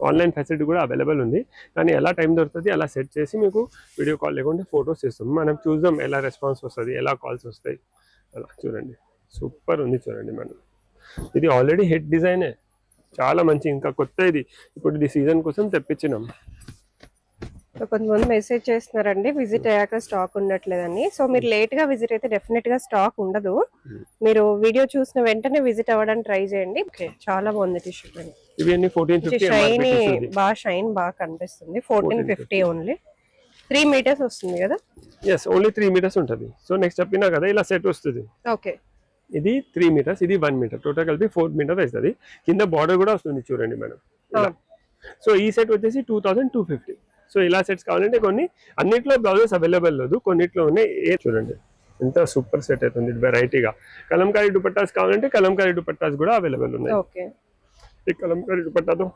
Online facility కూడా available ఉంది. కానీ ఎలా టైం దొరుకుతుంది అలా సెట్ చేసి మీకు వీడియో కాల్ లేకుంటే ఫొటోస్ ఇస్తాం. మనం చూద్దాం ఎలా రెస్పాన్స్ వస్తుంది, ఎలా కాల్స్ వస్తాయి. అలా చూడండి, సూపర్ ఉంది చూడండి మేడం. ఇది ఆల్రెడీ హిట్ డిజైనే, చాలా మంచి, ఇంకా కొత్త ఇది. ఇప్పుడు ఇది సీజన్ కోసం తెప్పించినాం. కొంతమంది మెసేజ్ చేస్తున్నారండి విజిట్ అయ్యాక స్టాక్ ఉండట్లేదని. సో మీరు లేట్ గా విజిట్ అయితే డెఫినెట్ గా స్టాక్ ఉండదు. మీరు వీడియో చూసిన వెంటనే విజిట్ అవ్వడానికి ట్రై చేయండి. చాలా బాగుంది టీ షర్ట్ అండి. ఇవన్నీ 1450 షైన్ బాగా, షైన్ బాగా కనిపిస్తుంది. 1450 ఓన్లీ. 3 మీటర్స్ వస్తుంది కదా? ఎస్, ఓన్లీ 3 మీటర్స్ ఉంటుంది. సో నెక్స్ట్ చెప్పినా కదా ఇలా సెట్ వస్తుంది. ఓకే, ఇది 3 మీటర్స్, ఇది 1 మీటర్, టోటల్ కలిపి 4 మీటర్ వస్తుంది. కింద బార్డర్ కూడా వస్తుంది చూడండి మేడం. సో ఈ సెట్ వచ్చేసి 2250. సో ఇలా సెట్స్ కావాలంటే కొన్ని అన్నిట్లో బ్లౌజెస్ అవైలబుల్ లేదు, కొన్నిట్లో ఉన్నాయి. చూడండి ఎంత సూపర్ సెట్ అవుతుంది వెరైటీగా. కలంకారీ దుపట్టాస్ కావాలంటే కలంకారీ దుపట్టాస్ కూడా అవైలబుల్ ఉన్నాయి. ఓకే, ఈ కలంకారీ దుపట్టాతో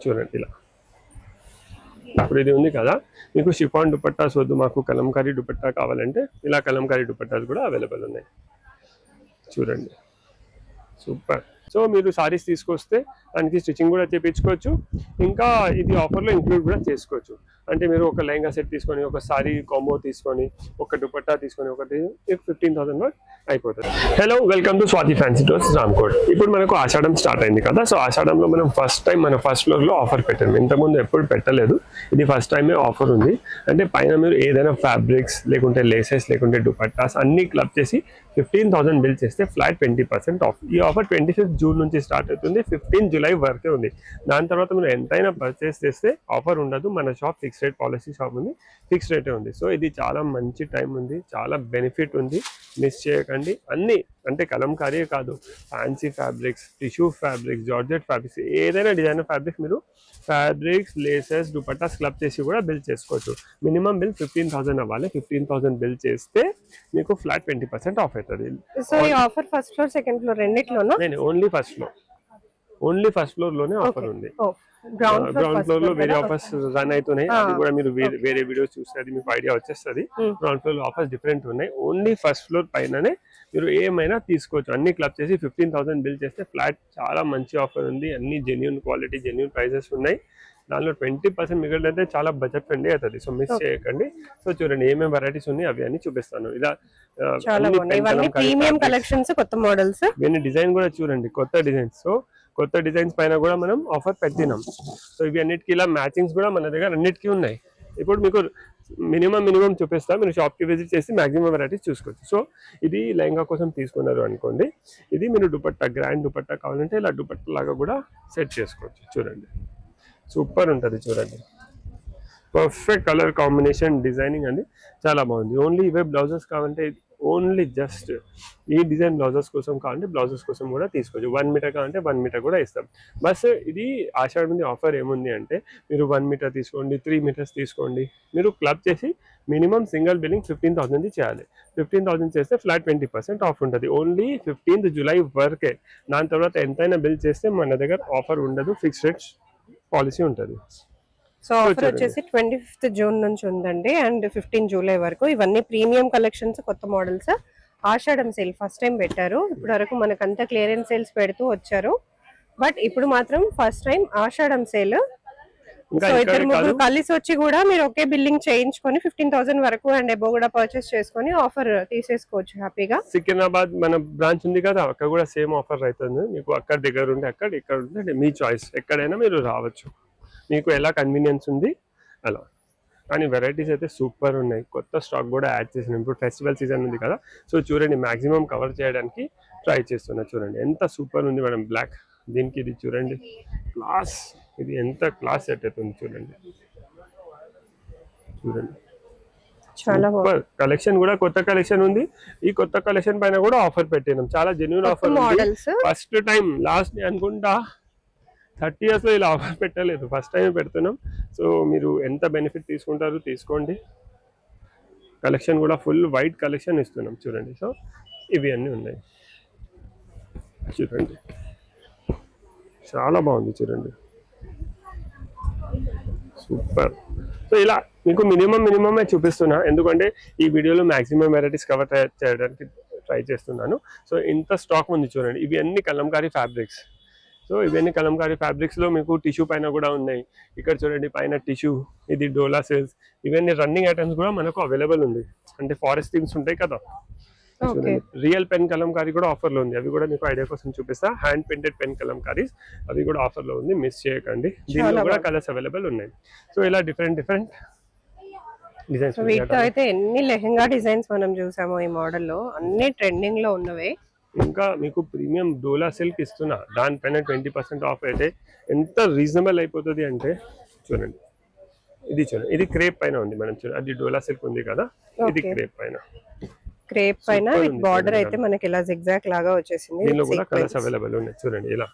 చూడండి ఇలా. ఇప్పుడు ఇది ఉంది కదా, మీకు షిఫాన్ దుపట్టాస్ వద్దు, మాకు కలంకారీ దుపట్టా కావాలంటే ఇలా కలంకారీ దుపట్టాస్ కూడా అవైలబుల్ ఉన్నాయి. చూడండి సూపర్. సో మీరు సారీస్ తీసుకొస్తే దానికి స్టిచ్చింగ్ కూడా చేయించుకోవచ్చు. ఇంకా ఇది ఆఫర్లో ఇంక్లూడ్ కూడా చేసుకోవచ్చు. అంటే మీరు ఒక లెహంగా సెట్ తీసుకొని, ఒక సారీ కాంబో తీసుకొని, ఒక దుపట్టా తీసుకొని, ఒకటి 15,000 వరకు అయిపోతుంది. Hello, welcome to Swathi fancy stores, Ramkot. ఇప్పుడు మనకు ఆషాఢం స్టార్ట్ అయింది కదా. సో ఆషాఢంలో మనం ఫస్ట్ టైం మన ఫస్ట్ ఫ్లోర్లో ఆఫర్ పెట్టాము. ఇంతకుముందు ఎప్పుడు పెట్టలేదు, ఇది ఫస్ట్ టైమే ఆఫర్ ఉంది. అంటే పైన మీరు ఏదైనా ఫ్యాబ్రిక్స్ లేకుంటే లేసెస్ లేకుంటే దుపట్టాస్ అన్ని క్లబ్ చేసి 15,000 బిల్ చేస్తే ఫ్లాట్ 20% ఆఫ్. ఈ ఆఫర్ 25 జూన్ నుంచి స్టార్ట్ అవుతుంది, 15 జూలై వరకే ఉంది. దాని తర్వాత మీరు ఎంతైనా పర్చేస్ చేస్తే ఆఫర్ ఉండదు. మన shop fix rate policy shop ఉంది, ఫిక్స్ రేటే ఉంది. సో ఇది చాలా మంచి టైం ఉంది, చాలా బెనిఫిట్ ఉంది, మిస్ చేయకండి. అన్ని అంటే కలంకారీ కాదు, fancy fabrics, tissue fabrics, georgette fabrics, ఏదైనా డిజైనర్ ఫ్యాబ్రిక్స్ మీరు ఫ్యాబ్రిక్స్, లేసెస్, దుపట్టాస్ క్లబ్ చేసి కూడా బిల్ చేసుకోవచ్చు. మినిమం బిల్ 15,000 అవ్వాలి. 15,000 బిల్ చేస్తే మీకు ఫ్లాట్ 20% ఆఫ్ అవుతుంది. సో ఈ offer first floor, second floor రెండిట్లోనూ? Only first floor, only first floor లోనే ఆఫర్ ఉంది. గ్రౌండ్ ఫ్లోర్ లో వేరే ఆఫర్స్ రన్ అవుతున్నాయి, అది కూడా మీరు వేరే వీడియోస్ చూస్తే అది మీకు ఐడియా వచ్చేస్తుంది. గ్రౌండ్ ఫ్లోర్ లో ఆఫర్స్ డిఫరెంట్ ఉన్నాయి. ఓన్లీ ఫస్ట్ ఫ్లోర్ పైననే మీరు ఏమైనా తీసుకోవచ్చు. అన్ని క్లబ్ చేసి 15,000 బిల్ చేస్తే ఫ్లాట్ చాలా మంచి ఆఫర్ ఉంది. అన్ని జెన్యూన్ క్వాలిటీ, జెన్యూన్ ప్రైజెస్ ఉన్నాయి. దానిలో 20% మిగిలితే చాలా బడ్జెట్ ఫ్రెండ్లీ అవుతుంది. సో మిస్ చేయకండి. సో చూడండి ఏమేమి వెరైటీస్ ఉన్నాయి అవి అన్ని చూపిస్తాను. ఇలా ప్రీమియం కలెక్షన్స్, కొత్త మోడల్స్, ఇవన్నీ డిజైన్ కూడా చూడండి, కొత్త డిజైన్స్. సో కొత్త డిజైన్స్ పైన కూడా మనం ఆఫర్ పెట్టినాం. సో ఇవి అన్నిటికీ ఇలా మ్యాచింగ్స్ కూడా మన దగ్గర అన్నిటికీ ఉన్నాయి. ఇప్పుడు మీకు మినిమం చూపిస్తా, మీరు షాప్కి విజిట్ చేసి మాక్సిమం వెరైటీస్ చూసుకోవచ్చు. సో ఇది లెహంగా కోసం తీసుకున్నారు అనుకోండి, ఇది మీరు దుపట్టా, గ్రాండ్ దుపట్టా కావాలంటే ఇలా దుపట్టా లాగా కూడా సెట్ చేసుకోవచ్చు. చూడండి సూపర్ ఉంటుంది. చూడండి పర్ఫెక్ట్ కలర్ కాంబినేషన్, డిజైనింగ్ అని చాలా బాగుంది. ఓన్లీ ఇవే బ్లౌజెస్ కావాలంటే ఓన్లీ జస్ట్ ఈ డిజైన్ బ్లౌజెస్ కోసం కావాలంటే బ్లౌజెస్ కోసం కూడా తీసుకోవచ్చు. 1 మీటర్ కావాలంటే 1 మీటర్ కూడా ఇస్తాం. బస్ ఇది ఆషాఢం ఆఫర్ ఏముంది అంటే మీరు 1 మీటర్ తీసుకోండి, 3 మీటర్స్ తీసుకోండి, మీరు క్లబ్ చేసి మినిమం సింగిల్ బిల్లింగ్ 15,000 చేయాలి. 15,000 చేస్తే ఫ్లాట్ 20% ఆఫ్ ఉంటుంది. ఓన్లీ 15th జూలై వరకే. దాని తర్వాత ఎంతైనా బిల్ చేస్తే మన దగ్గర ఆఫర్ ఉండదు, ఫిక్స్ రేట్ పాలసీ ఉంటుంది. సో ఆఫర్ వచ్చేసి 25th జూన్ నుంచి ఉందండి అండ్ 15 జూలై వరకు. ఇవన్నీ ప్రీమియం కలెక్షన్స్, కొత్త మోడల్స్. ఆషాఢం సేల్ ఫస్ట్ టైం పెట్టారు. ఇప్పటి వరకు మనకంతా క్లియరెన్స్ సేల్స్ పెడుతూ వచ్చారు, బట్ ఇప్పుడు మాత్రం ఫస్ట్ టైం ఆషాఢం సేల్. సో ఇద్దరు ముగ్గురు కలిసి వచ్చి కూడా మీరు ఒకే బిల్లింగ్ చేయించుకొని 15,000 వరకు అండ్ ఎబో కూడా పర్చేస్ చేసుకొని ఆఫర్ తీసేసుకోవచ్చు హ్యాపీగా. సికింద్రాబాద్ మన బ్రాంచ్ ఉంది కదా, అక్కడ కూడా సేమ్ ఆఫర్ అవుతుంది మీకు. అక్కడ దగ్గర ఉంటే అక్కడ, ఇక్కడ ఉంటే మీ చాయిస్, ఎక్కడైనా మీరు రావచ్చు, మీకు ఎలా కన్వీనియన్స్ ఉంది అలా. కానీ వెరైటీస్ అయితే సూపర్ ఉన్నాయి. కొత్త స్టాక్ కూడా యాడ్ చేసినాం. ఇప్పుడు ఫెస్టివల్ సీజన్ ఉంది కదా, సో చూడండి మ్యాక్సిమం కవర్ చేయడానికి ట్రై చేస్తున్నా. చూడండి ఎంత సూపర్ ఉంది మేడం. బ్లాక్ దీనికి ఇది చూడండి క్లాస్, ఇది ఎంత క్లాస్ సెట్ అవుతుంది చూడండి. చూడండి చాలా కలెక్షన్ కూడా కొత్త కలెక్షన్ ఉంది. ఈ కొత్త కలెక్షన్ పైన కూడా ఆఫర్ పెట్టినాం, చాలా genuine offer. First time, last అనుకుంటా 30 years లో ఇలా ఆఫర్ పెట్టలేదు, ఫస్ట్ టైం పెడుతున్నాం. సో మీరు ఎంత బెనిఫిట్ తీసుకుంటారు తీసుకోండి. కలెక్షన్ కూడా ఫుల్ వైట్ కలెక్షన్ ఇస్తున్నాం చూడండి. సో ఇవి అన్నీ ఉన్నాయి చూడండి, చాలా బాగుంది చూడండి, సూపర్. సో ఇలా మీకు మినిమమే చూపిస్తున్నా, ఎందుకంటే ఈ వీడియోలో మ్యాక్సిమం వెరైటీస్ కవర్ చేయడానికి ట్రై చేస్తున్నాను. సో ఇంత స్టాక్ ఉంది చూడండి. ఇవి అన్ని కలంకారీ ఫ్యాబ్రిక్స్. సో ఇవన్నీ కలంకారీ ఫ్యాబ్రిక్స్లో మీకు టిష్యూ పైన కూడా ఉన్నాయి. ఇక్కడ చూడండి పైన టిష్యూ, ఇది డోలా సిల్క్స్, ఇవన్నీ రన్నింగ్ ఐటమ్స్ కూడా మనకు అవైలబుల్ ఉంది. అంటే ఫారెస్ట్ థీమ్స్ ఉంటాయి కదా, రియల్ పెన్ కలంకారీ కూడా ఆఫర్లో ఉంది. అవి కూడా మీకు ఐడియా కోసం చూపిస్తా. హ్యాండ్ పెయింటెడ్ పెన్ కలంకారీస్ అవి కూడా ఆఫర్లో ఉంది, మిస్ చేయకండి. దీనిలో కూడా కలర్స్ అవైలబుల్ ఉన్నాయి. సో ఇలా డిఫరెంట్ డిజైన్స్. వీటితో అయితే ఎన్ని లెహెంగా డిజైన్స్ మనం చూసాము ఈ మోడల్లో, అన్ని ట్రెండింగ్ లో ఉన్నవే. ఇంకా మీకు ప్రీమియం డోలా సిల్క్ ఇస్తున్నా, దానిపైన 20% ఆఫ్ అయితే ఎంత రీజనబుల్ అయిపోతుంది అంటే చూడండి. ఇది చూడండి, ఇది క్రేప్ పైన ఉంది మనం చూడండి. అది డోలా సిల్క్ ఉంది కదా, ఇది క్రేప్ పైన విత్ బార్డర్ అయితే మనకి ఇలా జిగ్జాగ్ లాగా వచ్చేసింది. దీనిలో కూడా కలర్స్ అవైలబుల్ ఉన్నాయి చూడండి. ఇలా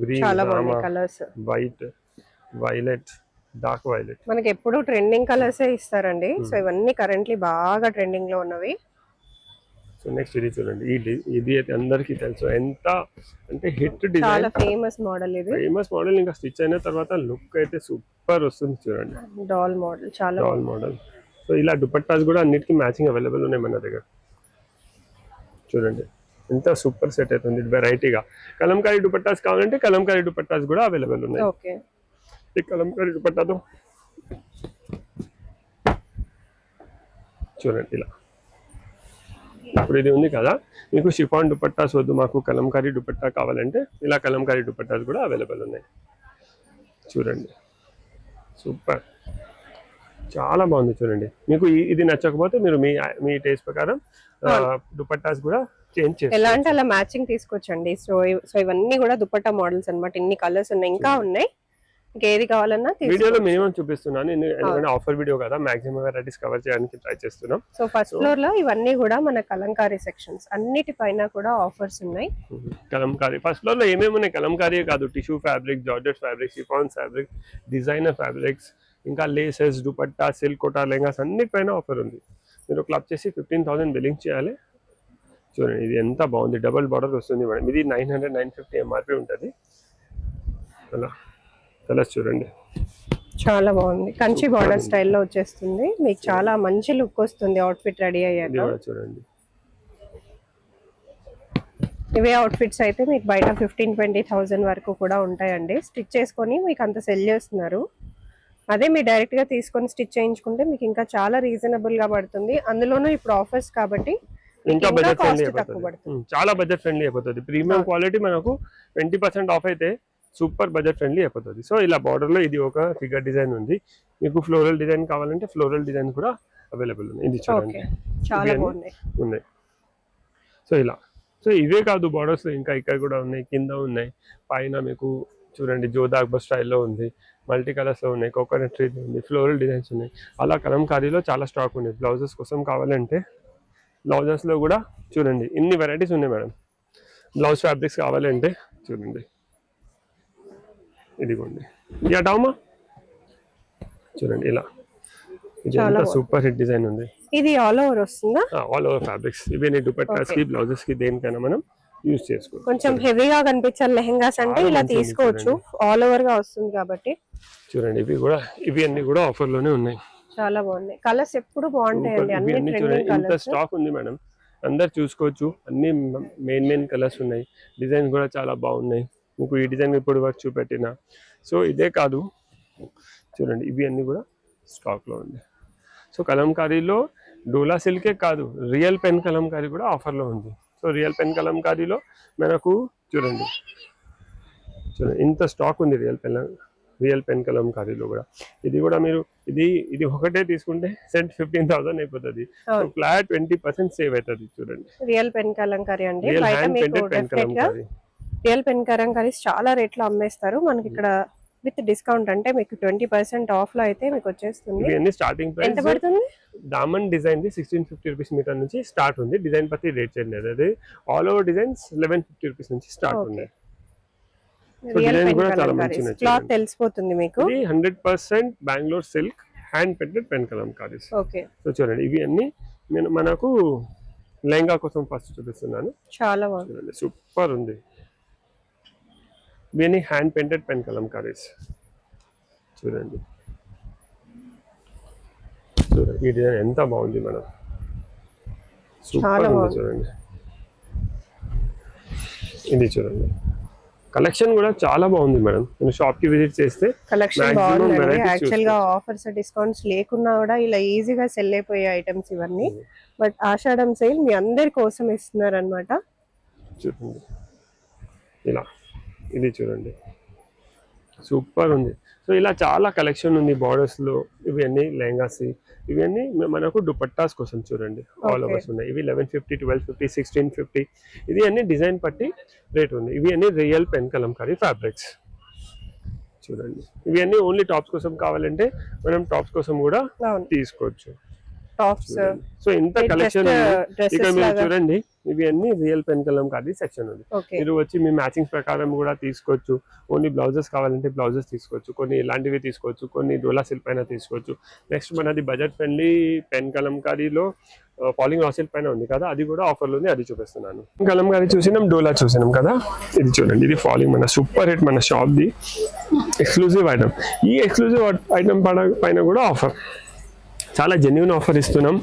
గ్రీన్, చాలా బాగున్నాయి colours, white, violet, dark violet. మనకి ఎప్పుడు ట్రెండింగ్ కలర్స్ ఇస్తారండి. సో ఇవన్నీ కరెంట్లీ బాగా ట్రెండింగ్ లో ఉన్నవి. సో నెక్స్ట్ ఇది చూడండి. ఇది అయితే అందరికీ తెలుసు, ఎంత అంటే హిట్ డిజైన్, చాలా ఫేమస్ మోడల్. ఇది ఫేమస్ మోడల్. ఇంకా స్టిచ్ అయిన తర్వాత లుక్ అయితే సూపర్ వస్తుంది చూడండి. డాల్ మోడల్, చాలా డాల్ మోడల్. సో ఇలా దుపట్టాస్ కూడా అన్నిటికీ మ్యాచింగ్ అవైలబుల్ ఉన్నాయి మన దగ్గర. చూడండి ఎంత సూపర్ సెట్ అవుతుంది వెరైటీగా. కలంకారీ దుపట్టాస్ కావాలంటే కలంకారీ దుపట్టాస్ కూడా అవైలబుల్ ఉన్నాయి. ఓకే, ఈ కలంకారీ దుపట్టాతో చూడండి ఇలా. ఇప్పుడు ఇది ఉంది కదా, మీకు షిఫాన్ దుపట్టాస్ వద్దు, మాకు కలంకారీ దుపట్టా కావాలంటే ఇలా కలంకారీ దుపట్టాస్ కూడా అవైలబుల్ ఉన్నాయి. చూడండి సూపర్, చాలా బాగుంది చూడండి. మీకు ఇది నచ్చకపోతే మీరు మీ టేస్ట్ ప్రకారం దుపట్టాస్ కూడా చేంజ్ చేస్తారు. ఎలా అంటే అలా మ్యాచింగ్ తీసుకోవచ్చండి. సో ఇవన్నీ కూడా దుపట్టా మోడల్స్ అన్నమాట. ఇన్ని కలర్స్ ఉన్నాయి, ఇంకా ఉన్నాయి. ఏది కావాలన్నా వీడియోలో మినిమం చూపిస్తున్నాను, ఎందుకంటే ఆఫర్ వీడియో కదా, మాక్సిమం వెరైటీస్ కవర్ చేయడానికి ట్రై చేస్తున్నాం. సో ఫస్ట్ ఫ్లోర్ లో ఇవన్నీ కూడా మన కలంకారీ సెక్షన్స్, అన్నిటిపైన కూడా ఆఫర్స్ ఉన్నాయి. కలంకారీ ఫస్ట్ ఫ్లోర్ లో ఏమేమి ఉన్నాయి, కలంకారీ కాదు, tissue fabric, georgette fabric, chiffon fabric, designer fabrics, ఇంకా లేసెస్, దుపట్టా, సిల్క్, కోటా లెహంగాస్ అన్నిటిపైన ఆఫర్ ఉంది. మీరు క్లబ్ చేసి 15,000 బిల్లింగ్ చేయాలి. చూడండి ఇది ఎంత బాగుంది, డబుల్ బార్డర్ వస్తుంది మేడం. ఇది 900-950 ఎంఆర్పి ఉంటుంది. అలా కలర్స్ చూడండి, చాలా బాగుంది. కంచి బార్డర్ స్టైల్లో వచ్చేస్తుంది, మీకు చాలా మంచి లుక్ వస్తుంది అవుట్ఫిట్ రెడీ అయ్యాక. చూడండి ఇవే అవుట్ఫిట్స్ అయితే మీకు బయట 15-20,000 వరకు కూడా ఉంటాయండి. స్టిచ్ చేసుకొని మీకు అంత సెల్ చేస్తున్నారు. అదే మీరు డైరెక్ట్ గా తీసుకొని స్టిచ్ చేయించుకుంటే మీకు ఇంకా చాలా రీజనబుల్ గా పడుతుంది. అందులోనూ ఇప్పుడు ఆఫర్స్ కాబట్టి ఇంకా బడ్జెట్ ఫ్రెండ్లీ అయిపోతుంది, చాలా బడ్జెట్ ఫ్రెండ్లీ అయిపోతుంది. ప్రీమియం క్వాలిటీ మనకు 20% ఆఫ్ అయితే సూపర్ బడ్జెట్ ఫ్రెండ్లీ అయిపోతుంది. సో ఇలా బార్డర్ లో ఇది ఒక ఫిగర్ డిజైన్ ఉంది. మీకు ఫ్లోరల్ డిజైన్ కావాలంటే ఫ్లోరల్ డిజైన్ కూడా అవైలబుల్ ఉంది. ఇది చూడండి చాలా బాగున్నాయి. సో ఇలా, సో ఇవే కాదు బార్డర్స్ ఇంకా ఇక్కడ కూడా ఉన్నాయి, కింద ఉన్నాయి, పైన మీకు చూడండి జోధా అక్బర్ స్టైల్లో ఉంది, మల్టీ కలర్స్ లో ఉన్నాయి, కోకోనట్ ట్రీ ఉంది, ఫ్లోరల్ డిజైన్స్ ఉన్నాయి. అలా కలంకారీలో చాలా స్టాక్ ఉంది. బ్లౌజెస్ కోసం కావాలంటే బ్లౌజెస్ లో కూడా చూడండి ఇన్ని వెరైటీస్ ఉన్నాయి మేడం. బ్లౌజ్ ఫ్యాబ్రిక్స్ కావాలంటే చూడండి, ఇదిగోండి డామా చూడండి ఇలా. ఇది ఎంత సూపర్ హిట్ డిజైన్ ఉంది. ఇది ఆల్ ఓవర్ వస్తుందా? All over fabrics. ఇవన్నీ దుపట్టాస్ కి, బ్లౌజెస్ కి, దేనికైనా మనం యూజ్ చేసుకోవచ్చు. కొంచెం హెవీగా కనిపించాలి లెహంగాస్ అంటే ఇలా తీసుకోవచ్చు, ఆల్ ఓవర్ గా వస్తుంది కాబట్టి. చూడండి ఇవి అన్ని కూడా ఆఫర్ లోనే ఉన్నాయి. చాలా బాగున్నాయి కలర్స్, ఎప్పుడు బాగుంటాయండి అన్ని ట్రెండింగ్ కలర్స్. ఇంత స్టాక్ ఉంది మేడం, అందరు చూసుకోవచ్చు. అన్ని మెయిన్ కలర్స్ ఉన్నాయి, డిజైన్స్ కూడా చాలా బాగున్నాయి. మీకు ఈ డిజైన్ ఇప్పుడు వరకు చూపెట్టిన. సో ఇదే కాదు చూడండి, ఇవి అన్ని కూడా స్టాక్ లో ఉంది. సో కలంకారీలో డోలా సిల్కే కాదు, రియల్ పెన్ కలంకారీ కూడా ఆఫర్ లో ఉంది. సో రియల్ పెన్ కలంకారీలో మనకు చూడండి ఇంత స్టాక్ ఉంది. రియల్ పెన్ కలంకారీలో కూడా ఇది కూడా మీరు ఇది ఒకటే తీసుకుంటే సెట్ 15,000 అయిపోతుంది. ఫ్లాట్ 20% సేవ్ అవుతుంది. చూడండి రియల్ పెన్ కలంకారీ అండి. రియల్ పెన్ కలంకారీస్ చాలా రేట్లో అమ్మేస్తారు. మనకి ఇక్కడ విత్ డిస్కౌంట్ అంటే మీకు 20% ఆఫ్ లో అయితే మీకు వచ్చేస్తుంది. ఇవన్నీ స్టార్టింగ్ ప్రైస్ ఎంత పడుతుంది? దామన్ డిజైన్ 1650 రూపీస్ మీటర్ నుంచి స్టార్ట్ ఉంది. డిజైన్ ప్రతి రేట్ చేంజ్ లేదు. అది ఆల్ ఓవర్ డిజైన్స్ 1150 రూపీస్ నుంచి స్టార్ట్ ఉంది. క్లాత్ తెలిసిపోతుంది మీకు. 100% Bengaluru silk hand painted pen kalamkaris. Okay, so చూడండి ఇవి అన్ని మనకు లెహంగా కోసం ఫస్ట్ చూపిస్తున్నాను. చాలా బాగుంది, సూపర్ ఉంది. ఇవన్నీ హ్యాండ్ పెయింటెడ్ పెన్ కలంకారీస్. చూడండి ఈ డిజైన్ ఎంత బాగుంది మేడం, సూపర్ ఉంది చూడండి. ఇది చూడండి, కలెక్షన్ కూడా చాలా బాగుంది మేడం. నేను షాప్ కి విజిట్ చేస్తే కలెక్షన్ బాగుందండి. యాక్చువల్ గా ఆఫర్స్ డిస్కౌంట్స్ లేకున్నా కూడా ఇలా ఈజీగా సెల్ అయిపోయే ఐటమ్స్ ఇవన్నీ. బట్ ఆషాఢం సేల్ మీ అందరి కోసం ఇస్తున్నారు అనమాట. చూడండి ఇలా, ఇది చూడండి సూపర్ ఉంది. సో ఇలా చాలా కలెక్షన్ ఉంది బార్డర్స్ లో. ఇవన్నీ లెహంగాస్, ఇవన్నీ మనకు దుపట్టాస్ కోసం చూడండి ఆల్ ఓవర్స్ ఉన్నాయి. ఇవి 1150, 1250, 1650. ఇది అన్ని డిజైన్ పట్టి రేట్ ఉంది. ఇవి అన్ని రియల్ పెన్ కలంకారీ ఫ్యాబ్రిక్స్ చూడండి. ఇవి అన్ని ఓన్లీ టాప్స్ కోసం కావాలంటే మనం టాప్స్ కోసం కూడా తీసుకోవచ్చు. టాప్స్ సో ఇంత కలెక్షన్ ఇక్కడ మీరు చూడండి. ఇవి అన్ని రియల్ పెన్ కలంకారీ సెక్షన్ ఉంది. మీరు వచ్చి మీ మ్యాచింగ్స్ ప్రకారం కూడా తీసుకోవచ్చు. ఓన్లీ బ్లౌజెస్ కావాలంటే బ్లౌజెస్ తీసుకోవచ్చు, కొన్ని ఇలాంటివి తీసుకోవచ్చు, కొన్ని డోలా సిల్క్ పైన తీసుకోవచ్చు. నెక్స్ట్ మనది బడ్జెట్ ఫ్రెండ్లీ పెన్ కలంకారీలో ఫాలింగ్ రా సిల్క్ పైన ఉంది కదా, అది కూడా ఆఫర్లో ఉంది, అది చూపిస్తున్నాను. కలంకారీ చూసినాం, డోలా చూసినాం కదా. ఇది చూడండి, ఇది ఫాలింగ్ మన సూపర్ హిట్ మన షాప్ ది ఎక్స్క్లూజివ్ ఐటమ్. ఈ ఎక్స్క్లూజివ్ ఐటమ్ పైన కూడా ఆఫర్, చాలా జెన్యూన్ ఆఫర్ ఇస్తున్నాం.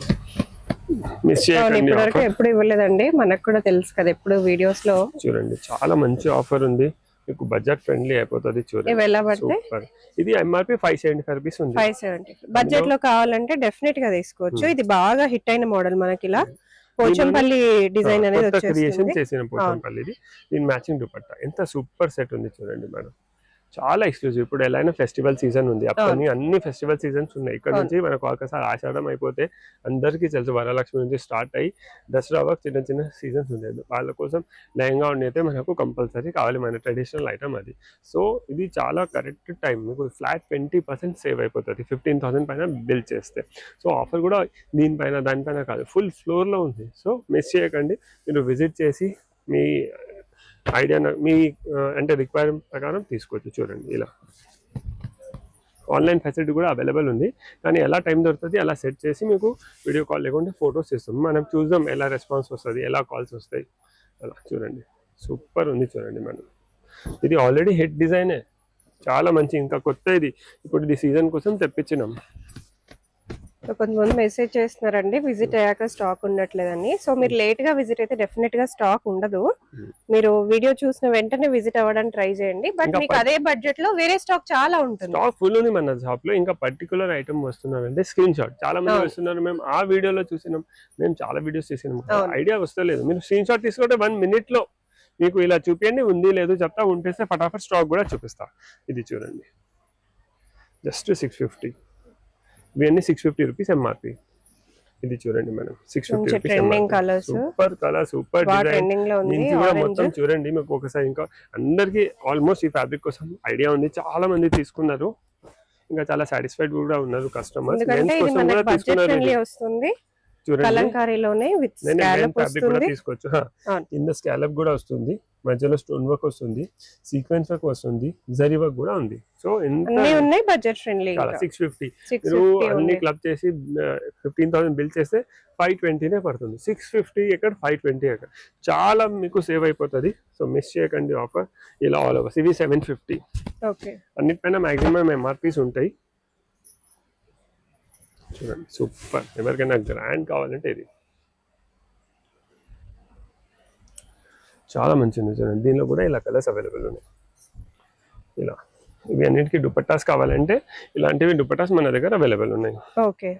మిస్ చేయకండి. ఎప్పుడు ఇవ్వలేదండి, మనకు కూడా తెలుసు కదా, ఎప్పుడు వీడియోస్ లో చూడండి చాలా మంచి ఆఫర్ ఉంది. మీకు బడ్జెట్ ఫ్రెండ్లీ అయిపోతుంది. చూడండి ఇది ఎంఆర్పి 575 రూపీస్ ఉంది. 570 బడ్జెట్ లో కావాలంటే డెఫినెట్ గా తీసుకోవచ్చు. ఇది బాగా హిట్ అయిన మోడల్ మనకి. ఇలా పోచంపల్లి డిజైన్ అనేది క్రియేషన్ చేసిన పోచంపల్లిది. దీని మ్యాచింగ్ దుపట్టా ఎంత సూపర్ సెట్ ఉంది చూడండి మేడం. చాలా ఎక్స్క్లూజివ్. ఇప్పుడు ఎలా అయినా ఫెస్టివల్ సీజన్ ఉంది, అప్పటిని అన్ని ఫెస్టివల్ సీజన్స్ ఉన్నాయి. ఇక్కడ నుంచి మనకు ఒకసారి ఆషాఢం అయిపోతే అందరికీ తెలుసు, వరలక్ష్మి నుంచి స్టార్ట్ అయ్యి దసరా వరకు చిన్న చిన్న సీజన్స్ ఉండేది. వాళ్ళ కోసం లెహంగా ఉండైతే మనకు కంపల్సరీ కావాలి, మన ట్రెడిషనల్ ఐటమ్ అది. సో ఇది చాలా కరెక్ట్ టైం, మీకు ఫ్లాట్ 20% సేవ్ అయిపోతుంది 15,000 పైన బిల్ చేస్తే. సో ఆఫర్ కూడా దీనిపైన దానిపైన కాదు, ఫుల్ ఫ్లోర్లో ఉంది. సో మిస్ చేయకండి, మీరు విజిట్ చేసి మీ ఐడియా మీ అంటే రిక్వైర్మెంట్ ప్రకారం తీసుకోవచ్చు. చూడండి ఇలా ఆన్లైన్ ఫెసిలిటీ కూడా అవైలబుల్ ఉంది, కానీ ఎలా టైం దొరుకుతుంది అలా సెట్ చేసి మీకు వీడియో కాల్ లేకుంటే ఫొటోస్ ఇస్తాం, మనం చూద్దాం ఎలా రెస్పాన్స్ వస్తుంది, ఎలా కాల్స్ వస్తాయి అలా. చూడండి సూపర్ ఉంది చూడండి మేడం. ఇది ఆల్రెడీ హిట్ డిజైనే, చాలా మంచి, ఇంకా కొత్త ఇది, ఇప్పుడు ఇది సీజన్ కోసం తెప్పించినాం. కొంతమంది మెసేజ్ చేస్తున్నారండి విజిట్ అయ్యాక స్టాక్ ఉండట్లేదని. సో మీరు లేట్ గా విజిట్ అయితే డెఫినెట్ గా స్టాక్ ఉండదు. మీరు వీడియో చూసిన వెంటనే విజిట్ అవ్వడానికి ట్రై చేయండి. బట్ మీకు అదే బడ్జెట్ లో వేరే స్టాక్ చాలా ఉంటుంది. స్టాక్ ఫుల్ ఉంది మన షాప్ లో. ఇంకా పర్టికులర్ ఐటమ్ వస్తున్నారంటే స్క్రీన్ షాట్ చాలా మంది వస్తున్నారు. మేము ఆ వీడియోలో చూసినాం, మేము చాలా వీడియోస్ చేసినాం, ఐడియా వస్తలేదు. మీరు స్క్రీన్ షాట్ తీసుకుంటే 1 minute లో మీకు ఇలా చూపించండి, ఉంది లేదు చెప్తా, ఉంటేస్తే ఫటాఫట్ స్టాక్ కూడా చూపిస్తా. ఇది చూడండి జస్ట్ 650, ఇవన్నీ 650 రూపీస్ ఎంఆర్పి. ఇది చూడండి madam 650 rupees. Super colour, super design. దీనికి కూడా మొత్తం చూడండి మీకు ఒకసారి. ఇంకా అందరికి ఆల్మోస్ట్ ఈ ఫ్యాబ్రిక్ కోసం ఐడియా ఉంది, చాలా మంది తీసుకున్నారు, ఇంకా చాలా సాటిస్ఫైడ్ కూడా ఉన్నారు కస్టమర్స్. మెన్స్ కోసం కూడా తీసుకున్నారు. కలంకారీలోనే విత్ స్కాలప్ వస్తుంది, తీసుకోవచ్చు. కింద స్కాలప్ కూడా వస్తుంది, మధ్యలో స్టోన్ వర్క్ వస్తుంది, సీక్వెన్స్ వర్క్ వస్తుంది, జరీ వర్క్ కూడా ఉంది. సో అన్ని ఉన్నాయి బడ్జెట్ ఫ్రెండ్లీ. 650 మీరు అన్ని క్లబ్ చేసి 15,000 బిల్ చేస్తే 520 పడుతుంది. 650 ఎక్కడ, 520 ఎక్కడ, చాలా మీకు సేవ్ అయిపోతుంది. సో మిస్ చేయకండి ఆఫర్. ఇలా ఆల్ ఓవర్స్ ఇవి 750. ఓకే, అన్నిటిపైన మాక్సిమం ఎంఆర్పీస్ ఉంటాయి. చూడండి సూపర్. ఎవరికైనా గ్రాండ్ కావాలంటే ఇది చాలా మంచిది. చూడండి దీనిలో కూడా ఇలా కలర్స్ అవైలబుల్ ఉన్నాయి. ఇలా ఇవి అన్నిటికీ దుపట్టాస్ కావాలంటే ఇలాంటివి దుపట్టాస్ మన దగ్గర అవైలబుల్ ఉన్నాయి. ఓకే,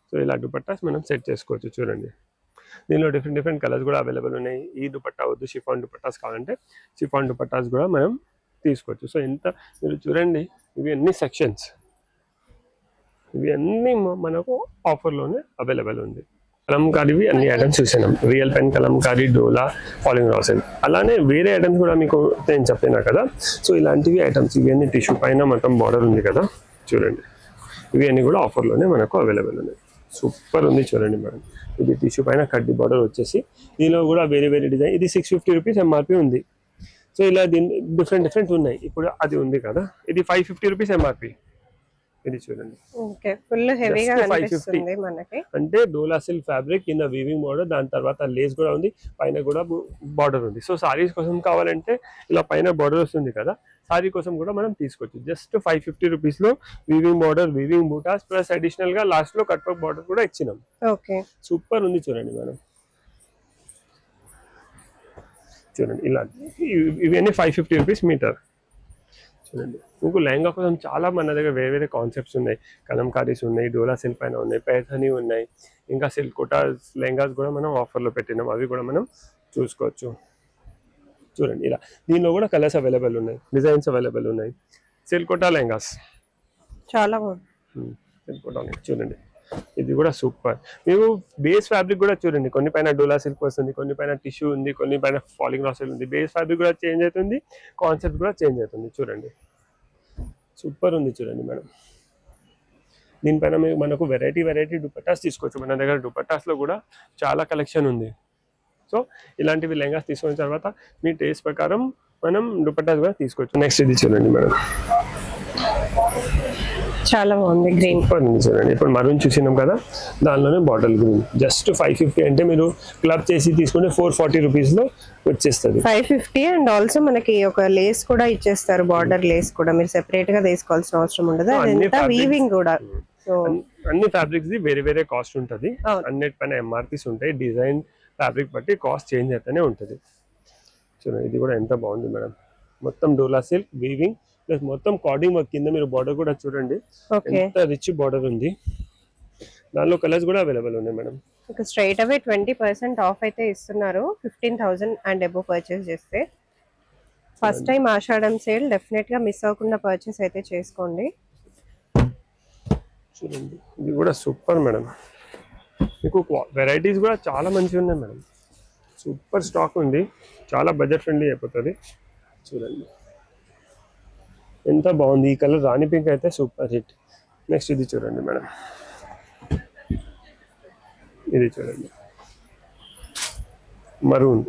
సో ఇలా దుపట్టాస్ మనం సెట్ చేసుకోవచ్చు. చూడండి దీనిలో డిఫరెంట్ కలర్స్ కూడా అవైలబుల్ ఉన్నాయి. ఈ దుపట్టా వద్దు, షిఫాన్ దుపట్టాస్ కావాలంటే షిఫాన్ దుపట్టాస్ కూడా మనం తీసుకోవచ్చు. సో ఎంత మీరు చూడండి, ఇవి అన్ని సెక్షన్స్, ఇవి అన్ని మనకు ఆఫర్లోనే అవైలబుల్ ఉంది. కలంకారీవి అన్ని ఐటమ్స్ చూసాం, రియల్ పెన్ కలంకారీ, డోలా, ఫాలింగ్ రా సిల్క్. అలానే వేరే ఐటమ్స్ కూడా మీకు నేను చెప్పినా కదా. సో ఇలాంటివి ఐటమ్స్, ఇవి అన్ని టిష్యూ పైన మొత్తం బార్డర్ ఉంది కదా, చూడండి ఇవి అన్ని కూడా ఆఫర్లోనే మనకు అవైలబుల్ ఉన్నాయి. సూపర్ ఉంది చూడండి మేడం. ఇది టిష్యూ పైన కడ్డీ బార్డర్ వచ్చేసి, దీనిలో కూడా వేరే డిజైన్. ఇది 650 రూపీస్ ఎంఆర్పి ఉంది. సో ఇలా దీని డిఫరెంట్ ఉన్నాయి. ఇప్పుడు అది ఉంది కదా, ఇది 550 రూపీస్ ఎంఆర్పి. ఇది చూడండి ఫుల్ హెవీగా కనిపిస్తుంది మనకి. అంటే డోలా సిల్క్ ఫ్యాబ్రిక్, కింద వీవింగ్ బార్డర్, దాని తర్వాత లేస్ కూడా ఉంది, పైన కూడా బార్డర్ ఉంది. సో సారీస్ కోసం కావాలంటే ఇలా పైన బార్డర్ వస్తుంది కదా, సారీ కోసం కూడా మనం తీసుకోవచ్చు. జస్ట్ 550 రూపీస్ లో weaving border, weaving buttas plus additional గా లాస్ట్ లో కట్ వర్క్ బార్డర్ కూడా ఇచ్చినాం. ఓకే, సూపర్ ఉంది చూడండి మేడం. చూడండి ఇలా ఇవన్నీ 550 రూపీస్ మీటర్. చూడండి మీకు లెహంగా కోసం చాలా మన దగ్గర వేరే వేరే కాన్సెప్ట్స్ ఉన్నాయి. కలంకారీస్ ఉన్నాయి, డోలా సిల్క్ పైన ఉన్నాయి, పైథానీ ఉన్నాయి, ఇంకా సిల్క్ కోటాస్ లెహంగాస్ కూడా మనం ఆఫర్లో పెట్టినాం, అవి కూడా మనం చూసుకోవచ్చు. చూడండి ఇలా దీనిలో కూడా కలర్స్ అవైలబుల్ ఉన్నాయి, డిజైన్స్ అవైలబుల్ ఉన్నాయి. సిల్క్ కోటా లెహంగాస్ చాలా బాగుంది. సిల్క్ కోటా చూడండి ఇది కూడా సూపర్. మీరు బేస్ ఫ్యాబ్రిక్ కూడా చూడండి, కొన్ని పైన డోలా సిల్క్ వస్తుంది, కొన్ని పైన టిష్యూ ఉంది, కొన్ని పైన ఫాలింగ్ రాసెల్ ఉంది. బేస్ ఫ్యాబ్రిక్ కూడా చేంజ్ అవుతుంది, కాన్సెప్ట్ కూడా చేంజ్ అవుతుంది. చూడండి సూపర్ ఉంది చూడండి మేడం. దీనిపైన మనకు వెరైటీ దుపట్టాస్ తీసుకోవచ్చు. మన దగ్గర దుపట్టాస్లో కూడా చాలా కలెక్షన్ ఉంది. సో ఇలాంటివి లెహంగాస్ తీసుకున్న తర్వాత మీ టేస్ట్ ప్రకారం మనం దుపట్టాస్ కూడా తీసుకోవచ్చు. నెక్స్ట్ ఇది చూడండి మేడం, చాలా బాగుంది, గ్రీన్ సూపర్ ఉంది చూడండి. ఇప్పుడు మరూన్ చూసినాం కదా, దానిలోనే బాటిల్ గ్రీన్. జస్ట్ 550 అంటే మీరు క్లబ్ చేసి తీసుకుంటే 440 రూపీస్లో వచ్చేస్తుంది. 550 అండ్ ఆల్సో మనకి ఒక లేస్ కూడా ఇచ్చేస్తారు, బార్డర్ లేస్ కూడా మీరు సెపరేట్ గా తీసుకోవాల్సిన అవసరం ఉండదు. అదంతా వీవింగ్ కూడా. సో అన్ని ఫ్యాబ్రిక్స్ ది వేరే వేరే కాస్ట్ ఉంటుంది, అన్నిటిపైన ఎంఆర్పీస్ ఉంటాయి. డిజైన్ ఫ్యాబ్రిక్ బట్టి కాస్ట్ చేంజ్ అవుతూనే ఉంటుంది. చూడండి ఇది కూడా ఎంత బాగుంది మేడం, మొత్తం డోలా సిల్క్ వీవింగ్ ప్లస్ మొత్తం కార్డింగ్ వర్క్ కింద. మీరు బార్డర్ కూడా చూడండి ఎంత రిచ్ బార్డర్ ఉంది. దానిలో కలర్స్ కూడా అవైలబుల్ ఉన్నాయి మేడం. స్ట్రైట్ అవే 20% ఆఫ్ అయితే ఇస్తున్నారు 15,000 అండ్ అబోవ్ పర్చేస్ చేస్తే. ఫస్ట్ టైం ఆషాఢం సేల్, డెఫినెట్ గా మిస్ అవ్వకుండా పర్చేస్ అయితే చేసుకోండి. చూడండి ఇది కూడా సూపర్ మేడం. మీకు వెరైటీస్ కూడా చాలా మంచిగా ఉన్నాయి మేడం. సూపర్ స్టాక్ ఉంది, చాలా బడ్జెట్ ఫ్రెండ్లీ అయిపోతుంది. చూడండి ఎంత బాగుంది. ఈ కలర్ రాణి పింక్ అయితే సూపర్ హిట్. నెక్స్ట్ ఇది చూడండి మేడం, ఇది చూడండి మరూన్,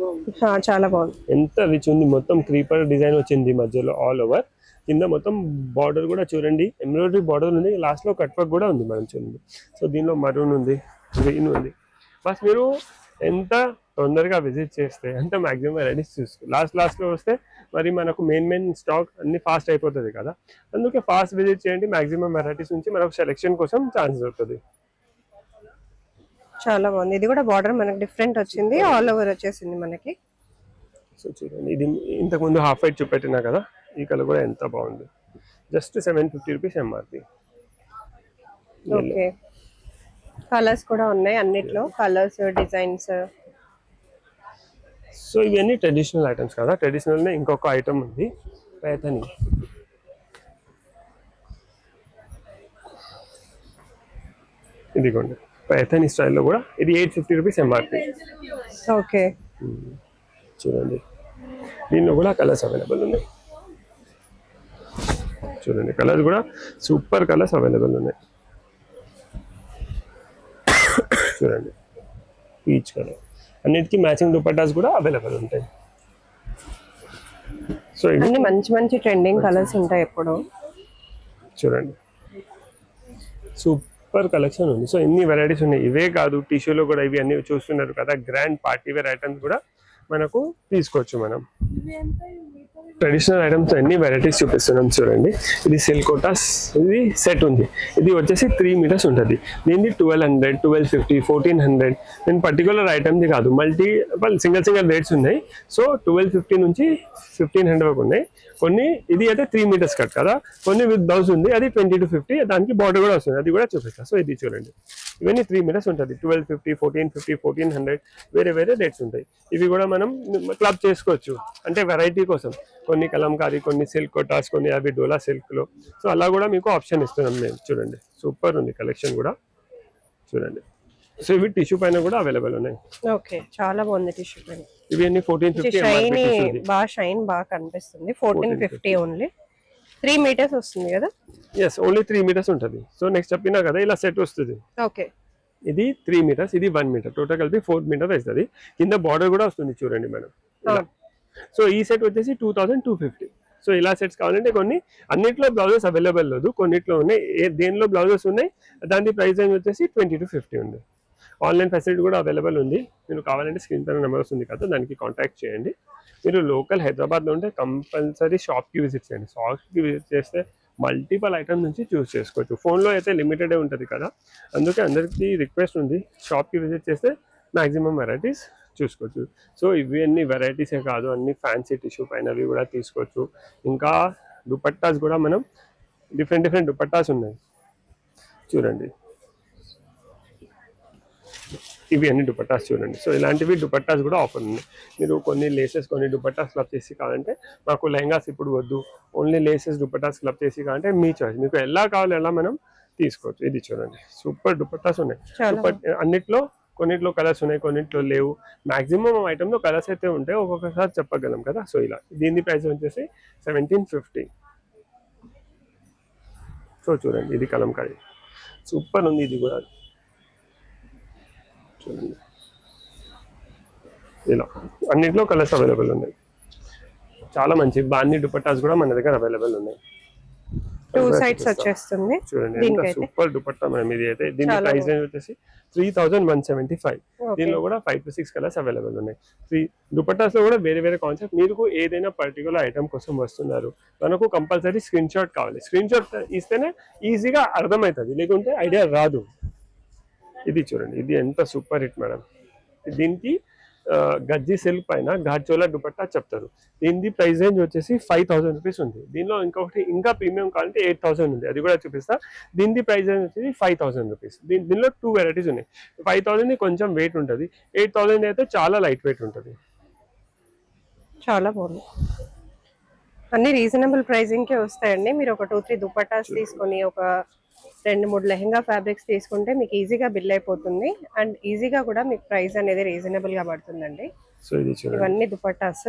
చాలా బాగుంది, ఎంత రిచ్ ఉంది. మొత్తం క్రీపర్ డిజైన్ వచ్చింది మధ్యలో ఆల్ ఓవర్. కింద మొత్తం బార్డర్ కూడా చూడండి ఎంబ్రాయిడరీ బార్డర్ ఉంది, లాస్ట్ లో కట్ వర్క్ కూడా ఉంది మేడం. చూడండి సో దీనిలో మరూన్ ఉంది, గ్రీన్ ఉంది. బస్ మీరు ఎంత తొందరగా విజిట్ చేస్తే అంత మాక్సిమం వెరైటీస్ చూసుకో. లాస్ట్లో వస్తే మరి మనకు మెయిన్ స్టాక్ అన్ని ఫాస్ట్ అయిపోతుంది కదా, అందుకే ఫాస్ట్ విజిట్ చేయండి. మాక్సిమం వెరైటీస్ నుంచి మనకు సెలెక్షన్ కోసం ఛాన్స్ దొరుకుతుంది. చాలా బాగుంది. ఇది కూడా బార్డర్ మనకి డిఫరెంట్ వచ్చింది, ఆల్ ఓవర్ వచ్చేసింది మనకి. సో చూడండి ఇది ఇంతకుముందు హాఫ్ వైట్ చూపెట్టినా కదా, ఈ కలర్ కూడా ఎంత బాగుంది. Just 750 rupees MRP. Okay colours కూడా ఉన్నాయి అన్నిట్లో, కలర్స్ డిజైన్స్. సో ఇవన్నీ ట్రెడిషనల్ ఐటమ్స్ కదా. ట్రెడిషనల్నే ఇంకొక ఐటమ్ ఉంది పైథానీ. ఇదిగోండి పైథానీ స్టైల్లో కూడా ఇది 850 రూపీస్ ఎంఆర్పి. ఓకే చూడండి దీనిలో కూడా కలర్స్ అవైలబుల్ ఉన్నాయి. చూడండి కలర్స్ కూడా సూపర్ కలర్స్ అవైలబుల్ ఉన్నాయి. చూడండి పీచ్ కలర్, అన్నిటికీ మ్యాచింగ్ దుపట్టాస్ కూడా అవైలబుల్ ఉంటాయి. సో అన్ని మంచి ట్రెండింగ్ కలర్స్ ఉంటాయి ఎప్పుడు. చూడండి సూపర్ కలెక్షన్ ఉంది. సో ఎన్ని వెరైటీస్ ఉన్నాయి. ఇవే కాదు టిష్యూలో కూడా ఇవి అన్ని చూస్తున్నారు కదా, గ్రాండ్ పార్టీ వేర్ ఐటమ్స్ కూడా మనకు తీసుకోవచ్చు. మనం ట్రెడిషనల్ ఐటమ్స్ ఎన్ని వెరైటీస్ చూపిస్తున్నాం. చూడండి ఇది సిల్క్ కోటాస్, ఇది సెట్ ఉంది. ఇది వచ్చేసి 3 మీటర్స్ ఉంటుంది. దీనికి 1200, 1250, 1400. నేను పర్టికులర్ ఐటమ్ది కాదు, మల్టిపుల్ సింగిల్ రేట్స్ ఉన్నాయి. సో 1250 నుంచి 1500 వరకు ఉన్నాయి. కొన్ని ఇది అయితే 3 మీటర్స్ కట్ కదా, కొన్ని విత్ బ్లౌజ్ ఉంది, అది 20 to 50. దానికి బార్డర్ కూడా వస్తుంది, అది కూడా చూపిస్తాను. సో ఇది చూడండి ఇవన్నీ 3 మీటర్స్ ఉంటుంది. 1250, 1450, 1400 వేరే రేట్స్ ఉంటాయి. ఇవి కూడా మనం క్లబ్ చేసుకోవచ్చు, అంటే వెరైటీ కోసం. కొన్ని కలంకారీ, కొన్ని సిల్క్ కోటాస్, కొన్ని అవి డోలా సిల్క్లో. సో అలా కూడా మీకు ఆప్షన్ ఇస్తున్నాం మేము. చూడండి సూపర్ ఉంది కలెక్షన్ కూడా. చూడండి సో ఇవి టిష్యూ పైన కూడా అవైలబుల్ ఉన్నాయి. ఓకే చాలా బాగుంది టిష్యూ పైన. ఇవి అన్ని 1450 షైన్ బాగా కనిపిస్తుంది. 1450 ఓన్లీ. 3 మీటర్స్ వస్తుంది కదా. ఎస్ ఓన్లీ 3 మీటర్స్ ఉంటుంది. సో నెక్స్ట్ చెప్పినా కదా ఇలా సెట్ వస్తుంది. ఓకే ఇది 3 మీటర్స్, ఇది 1 మీటర్, టోటల్ కలిపి 4 మీటర్ వస్తుంది. కింద బార్డర్ కూడా వస్తుంది చూడండి మేడం ఇలా. సో ఈ సెట్ వచ్చేసి 2250. సో ఇలా సెట్స్ కావాలంటే కొన్ని అన్నిట్లో బ్లౌజెస్ అవైలబుల్ లేదు, కొన్నిట్లో ఉన్నాయి. దేనిలో బ్లౌజెస్ ఉన్నాయి దాని ప్రైస్ రేంజ్ వచ్చేసి 20 to 50 ఉంది. ఆన్లైన్ ఫెసిలిటీ కూడా అవైలబుల్ ఉంది. మీరు కావాలంటే స్క్రీన్ పైన నెంబర్ వస్తుంది కదా, దానికి కాంటాక్ట్ చేయండి. మీరు లోకల్ హైదరాబాద్లో ఉంటే కంపల్సరీ షాప్కి విజిట్ చేయండి. షాప్కి విజిట్ చేస్తే మల్టిపుల్ ఐటమ్స్ నుంచి చూస్ చేసుకోవచ్చు. ఫోన్లో అయితే లిమిటెడ్ ఉంటుంది కదా, అందుకే అందరికీ రిక్వెస్ట్ ఉంది షాప్కి విజిట్ చేస్తే మ్యాక్సిమం వెరైటీస్ చూసుకోవచ్చు. సో ఇవి అన్ని వెరైటీసే కాదు, అన్ని ఫ్యాన్సీ టిష్యూ పైనవి కూడా తీసుకోవచ్చు. ఇంకా దుపట్టాస్ కూడా మనం డిఫరెంట్ దుపట్టాస్ ఉన్నాయి చూడండి. ఇవి అన్ని దుపట్టాస్ చూడండి. సో ఇలాంటివి దుపట్టాస్ కూడా ఆఫర్ ఉన్నాయి. మీరు కొన్ని లేసెస్ కొన్ని దుపట్టాస్ క్లబ్ చేసి కావాలంటే, మాకు లెహంగాస్ ఇప్పుడు వద్దు, ఓన్లీ లేసెస్ దుపట్టాస్ క్లబ్ చేసి కావాలంటే మీ చాయిస్, మీకు ఎలా కావాలి ఎలా మనం తీసుకోవచ్చు. ఇది చూడండి, సూపర్ దుపట్టాస్ ఉన్నాయి. అన్నిట్లో కొన్నిట్లో కలర్స్ ఉన్నాయి, కొన్నిట్లో లేవు. మాక్సిమం ఐటెంలో కలర్స్ అయితే ఉంటాయి, ఒక్కొక్కసారి చెప్పగలం కదా. సో ఇలా దీని ప్రైస్ వచ్చేసి 1750. సో చూడండి, ఇది కలంకారీ సూపర్ ఉంది. ఇది కూడా చూడండి, ఇలా అన్నింటిలో కలర్స్ అవైలబుల్ ఉన్నాయి. చాలా మంచి బాందీ దుపట్టాస్ కూడా మన దగ్గర అవైలబుల్ ఉన్నాయి. 2 సైడ్స్ వచ్చేస్తుంది. చూడండి ఎంత సూపర్ దుపట్టా మనం. ఇది అయితే దీని ప్రైస్ వచ్చేసి 3175. దీనిలో కూడా 5 to 6 కలర్స్ అవైలబుల్ ఉన్నాయి. దుపట్టాస్ లో కూడా వేరే వేరే కాన్సెప్ట్. మీరు ఏదైనా పర్టికులర్ ఐటమ్ కోసం వస్తున్నారు, మనకు కంపల్సరీ స్క్రీన్ షాట్ కావాలి. స్క్రీన్ షాట్ ఇస్తేనే ఈజీగా అర్థమవుతుంది, లేకుంటే ఐడియా రాదు. ఇది చూడండి, ఇది ఎంత సూపర్ హిట్ మేడం. దీనికి గజ్జి సిల్క్ పైన ఘాట్చోలా దుపట్టా చెప్తారు. దీని ప్రైస్ రేంజ్ వచ్చేసి 5000 రూపీస్ ఉంది. దీనిలో ఇంకొకటి ఇంకా ప్రీమియం కావాలంటే 8000 ఉంది, అది కూడా చూపిస్తా. దీని ప్రైస్ రేంజ్ వచ్చేసి 5000 రూపీస్. దీనిలో 2 వెరైటీస్ ఉన్నాయి. 5000 కొంచెం వెయిట్ ఉంటుంది, 8000 అయితే చాలా లైట్ వెయిట్ ఉంటుంది. చాలా బాగుంది. అన్ని రీజనబుల్ ప్రైసింగ్ కే వస్తాయండి. మీరు ఒక 2-3 దుపట్టాస్ తీసుకొని ఒక 2-3 లెహంగా ఫ్యాబ్రిక్స్ తీసుకుంటే మీకు ఈజీగా బిల్ అయిపోతుంది. అండ్ ఈజీగా కూడా మీకు ప్రైస్ అనేది రీజనబుల్ గా పడుతుందండి. సో ఇది చూడండి, ఇవన్నీ దుపట్టాస్.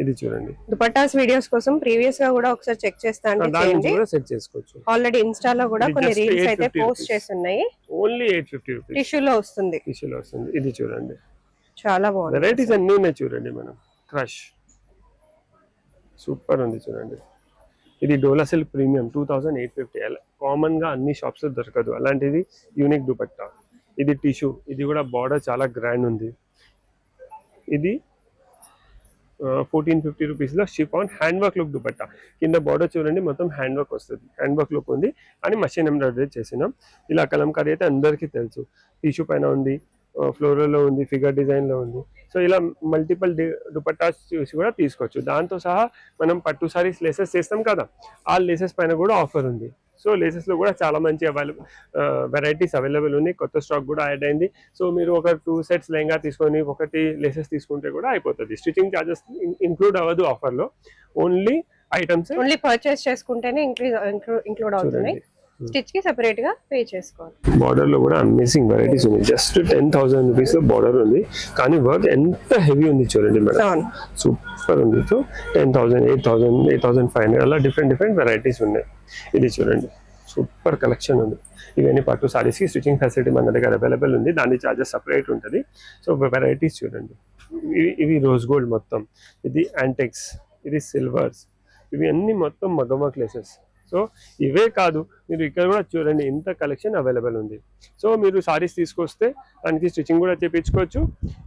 ఇది చూడండి, దుపట్టాస్ వీడియోస్ కోసం ప్రీవియస్ గా కూడా ఒకసారి చెక్ చేస్తాను, సెట్ చేసుకోవచ్చు. ఆల్రెడీ ఇన్స్టాలో కూడా కొన్ని రీల్స్ అయితే పోస్ట్ చేస్తున్నాయి. ఓన్లీ 850 రూపీస్ టిష్యూలో వస్తుంది. ఇది చూడండి, చాలా బాగుంది. వెరైటీస్ అన్ని ఉన్నాయి చూడండి. మనం క్రష్ సూపర్ ఉంది చూడండి. ఇది డోలా సిల్క్ ప్రీమియం 2850. కామన్ గా అన్ని షాప్స్ లో దొరకదు, అలాంటిది యూనిక్ దుపట్టా. ఇది టిష్యూ, ఇది కూడా బార్డర్ చాలా గ్రాండ్ ఉంది. ఇది 1450 రూపీస్ లో chiffon hand work look dupatta. కింద బార్డర్ చూడండి, మొత్తం హ్యాండ్ వర్క్ వస్తుంది, హ్యాండ్ వర్క్ లుక్ ఉంది అని మషిన్ ఎంబ్రాయిడరీ చేసినాం. ఇలా కలంకారీ అయితే అందరికీ తెలుసు. టిష్యూ పైన ఉంది, ఫ్లోరల్ లో ఉంది, ఫిగర్ డిజైన్ లో ఉంది. సో ఇలా మల్టిపుల్ దుపట్టాస్ చూసి కూడా తీసుకోవచ్చు. దాంతో సహా మనం పట్టు సారీస్ లేసెస్ చేస్తాం కదా, ఆ లేసెస్ పైన కూడా ఆఫర్ ఉంది. సో లేసెస్ లో కూడా చాలా మంచి వెరైటీస్ అవైలబుల్ ఉన్నాయి. కొత్త స్టాక్ కూడా యాడ్ అయింది. సో మీరు ఒక 2 సెట్స్ లెహంగా తీసుకొని ఒకటి లేసెస్ తీసుకుంటే కూడా అయిపోతుంది. స్టిచింగ్ చార్జెస్ ఇంక్లూడ్ అవ్వదు ఆఫర్ లో, ఓన్లీ ఐటమ్స్ ఓన్లీ పర్చేస్ చేసుకుంటేనే ఇంక్లూడ్ అవుతుంది. స్టిచ్ కి సెపరేట్ గా పే చేసుకోవాలి. బార్డర్ లో కూడా అమేజింగ్ వెరైటీస్ ఉన్నాయి. జస్ట్ 10,000 రూపీస్ లో బార్డర్ ఉంది, కానీ వర్క్ ఎంత హెవీ ఉంది చూడండి మేడం, సూపర్ ఉంది. సో 10,000, 8,000, 8,500 అలా డిఫరెంట్ వెరైటీస్ ఉన్నాయి. ఇది చూడండి, సూపర్ కలెక్షన్ ఉంది. ఇవన్నీ పట్టు సారీస్ కి స్టిచింగ్ ఫెసిలిటీ మన దగ్గర అవైలబుల్ ఉంది, దాని చార్జెస్ సపరేట్ ఉంటుంది. సో వెరైటీస్ చూడండి, ఇవి రోజ్ గోల్డ్ మొత్తం, ఇది యాంటిక్స్, ఇది సిల్వర్స్, ఇవి అన్ని మొత్తం మగ్గ క్లేసెస్. సో ఇవే కాదు, మీరు ఇక్కడ కూడా చూడండి ఎంత కలెక్షన్ అవైలబుల్ ఉంది. సో మీరు సారీస్ తీసుకొస్తే దానికి స్టిచ్చింగ్ కూడా చేయించుకోవచ్చు,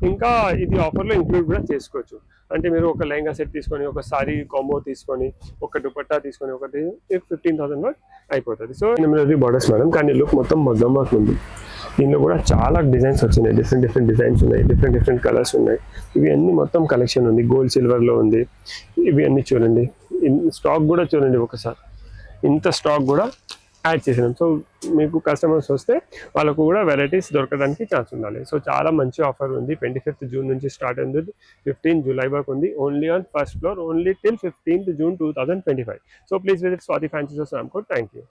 ఇంకా ఇది ఆఫర్లో ఇంక్లూడ్ కూడా చేసుకోవచ్చు. అంటే మీరు ఒక లెహంగా సెట్ తీసుకొని, ఒక సారీ కాంబో తీసుకొని, ఒక దుపట్టా తీసుకొని, ఒకటి 15,000 వరకు అయిపోతుంది. సో ఎంబ్రాయిడరీ బార్డర్స్ మేడం, కానీ లుక్ మొత్తం మగ్గం వర్క్ ఉంది. దీనిలో కూడా చాలా డిజైన్స్ వచ్చినాయి, డిఫరెంట్ డిజైన్స్ ఉన్నాయి, డిఫరెంట్ కలర్స్ ఉన్నాయి. ఇవి అన్ని మొత్తం కలెక్షన్ ఉంది, గోల్డ్ సిల్వర్లో ఉంది. ఇవి అన్ని చూడండి, స్టాక్ కూడా చూడండి ఒకసారి, ఇంత స్టాక్ కూడా యాడ్ చేసినాం. సో మీకు కస్టమర్స్ వస్తే వాళ్ళకు కూడా వెరైటీస్ దొరకడానికి ఛాన్స్ ఉండాలి. సో చాలా మంచి ఆఫర్ ఉంది. 25th జూన్ నుంచి స్టార్ట్ అయింది, 15 జూలై వరకు ఉంది. Only on first floor, only till 15th June 2025. So please visit Swathi fancy stores Ramkot. Thank you.